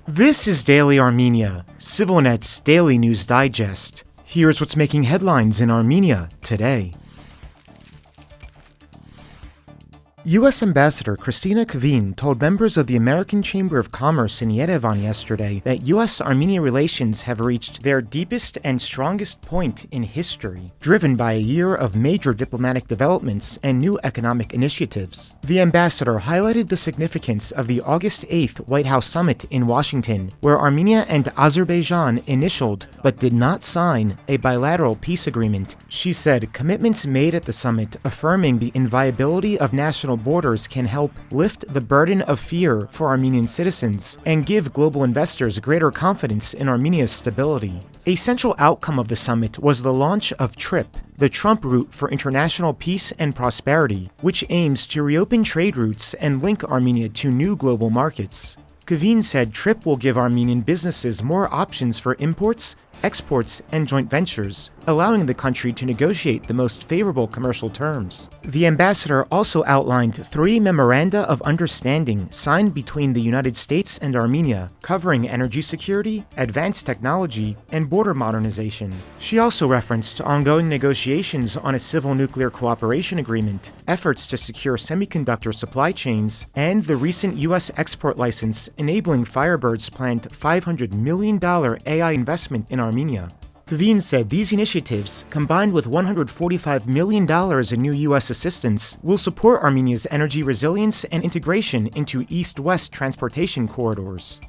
This is Daily Armenia, ＳիվիլNet's daily news digest. Here's what's making headlines in Armenia today. U.S. Ambassador Kristina Kvien told members of the American Chamber of Commerce in Yerevan yesterday that U.S.-Armenia relations have reached their deepest and strongest point in history, driven by a year of major diplomatic developments and new economic initiatives. The ambassador highlighted the significance of the August 8th White House summit in Washington, where Armenia and Azerbaijan initialed but did not sign a bilateral peace agreement. She said commitments made at the summit affirming the inviolability of national borders can help lift the burden of fear for Armenian citizens and give global investors greater confidence in Armenia's stability. A central outcome of the summit was the launch of TRIP, the Trump Route for International Peace and Prosperity, which aims to reopen trade routes and link Armenia to new global markets. Kvien said TRIP will give Armenian businesses more options for imports, exports, and joint ventures, allowing the country to negotiate the most favorable commercial terms. The ambassador also outlined 3 memoranda of understanding signed between the United States and Armenia, covering energy security, advanced technology, and border modernization. She also referenced ongoing negotiations on a civil nuclear cooperation agreement, efforts to secure semiconductor supply chains, and the recent U.S. export license enabling Firebird's planned $500 million AI investment in Armenia. Kvien said these initiatives, combined with $145 million in new U.S. assistance, will support Armenia's energy resilience and integration into east-west transportation corridors.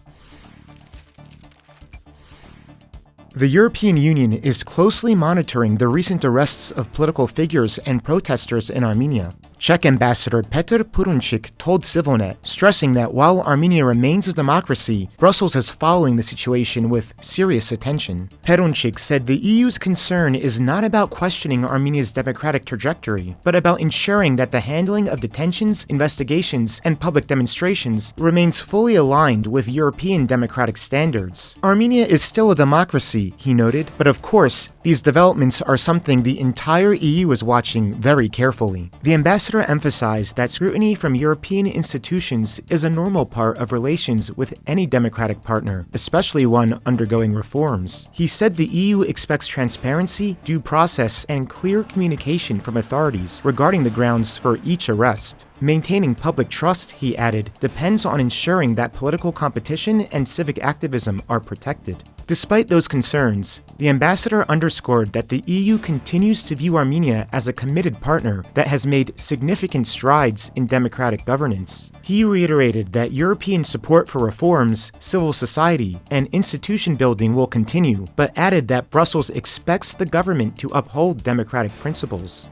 The European Union is closely monitoring the recent arrests of political figures and protesters in Armenia. Czech Ambassador Petr Purunčík told ＳivilNet, stressing that while Armenia remains a democracy, Brussels is following the situation with serious attention. Purunčík said the EU's concern is not about questioning Armenia's democratic trajectory, but about ensuring that the handling of detentions, investigations, and public demonstrations remains fully aligned with European democratic standards. Armenia is still a democracy, he noted, but of course, these developments are something the entire EU is watching very carefully. The ambassador emphasized that scrutiny from European institutions is a normal part of relations with any democratic partner, especially one undergoing reforms. He said the EU expects transparency, due process, and clear communication from authorities regarding the grounds for each arrest. Maintaining public trust, he added, depends on ensuring that political competition and civic activism are protected. Despite those concerns, the ambassador underscored that the EU continues to view Armenia as a committed partner that has made significant strides in democratic governance. He reiterated that European support for reforms, civil society, and institution building will continue, but added that Brussels expects the government to uphold democratic principles.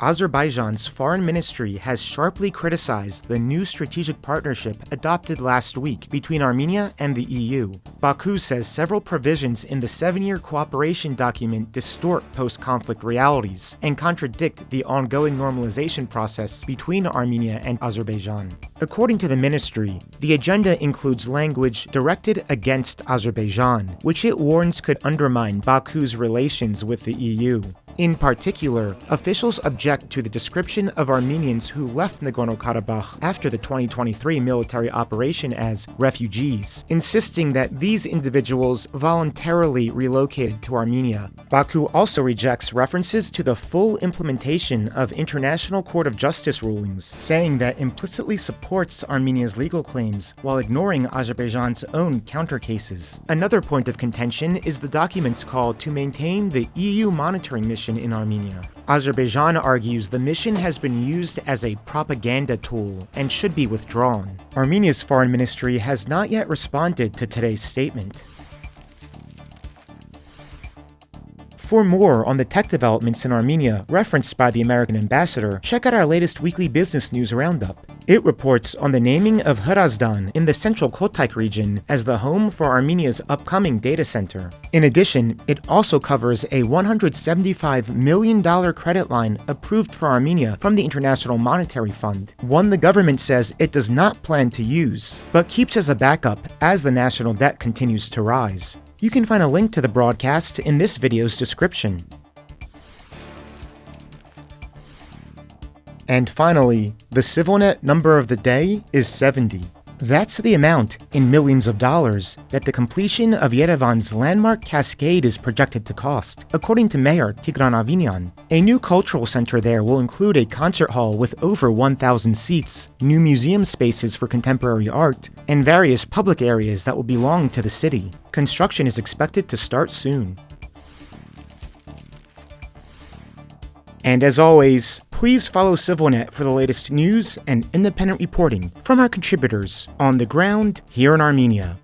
Azerbaijan's foreign ministry has sharply criticized the new strategic partnership adopted last week between Armenia and the EU. Baku says several provisions in the 7-year cooperation document distort post-conflict realities and contradict the ongoing normalization process between Armenia and Azerbaijan. According to the ministry, the agenda includes language directed against Azerbaijan, which it warns could undermine Baku's relations with the EU. In particular, officials object to the description of Armenians who left Nagorno-Karabakh after the 2023 military operation as refugees, insisting that these individuals voluntarily relocated to Armenia. Baku also rejects references to the full implementation of International Court of Justice rulings, saying that implicitly supports Armenia's legal claims while ignoring Azerbaijan's own counter cases. Another point of contention is the document's call to maintain the EU monitoring mission in Armenia. Azerbaijan argues the mission has been used as a propaganda tool and should be withdrawn. Armenia's foreign ministry has not yet responded to today's statement. For more on the tech developments in Armenia referenced by the American ambassador, check out our latest weekly business news roundup. It reports on the naming of Hrazdan in the central Kotayk region as the home for Armenia's upcoming data center. In addition, it also covers a $175 million credit line approved for Armenia from the International Monetary Fund, one the government says it does not plan to use, but keeps as a backup as the national debt continues to rise. You can find a link to the broadcast in this video's description. And finally, the CivilNet number of the day is 70. That's the amount, in millions of dollars, that the completion of Yerevan's landmark cascade is projected to cost, according to Mayor Tigran Avinyan. A new cultural center there will include a concert hall with over 1,000 seats, new museum spaces for contemporary art, and various public areas that will belong to the city. Construction is expected to start soon. And as always, please follow CivilNet for the latest news and independent reporting from our contributors on the ground here in Armenia.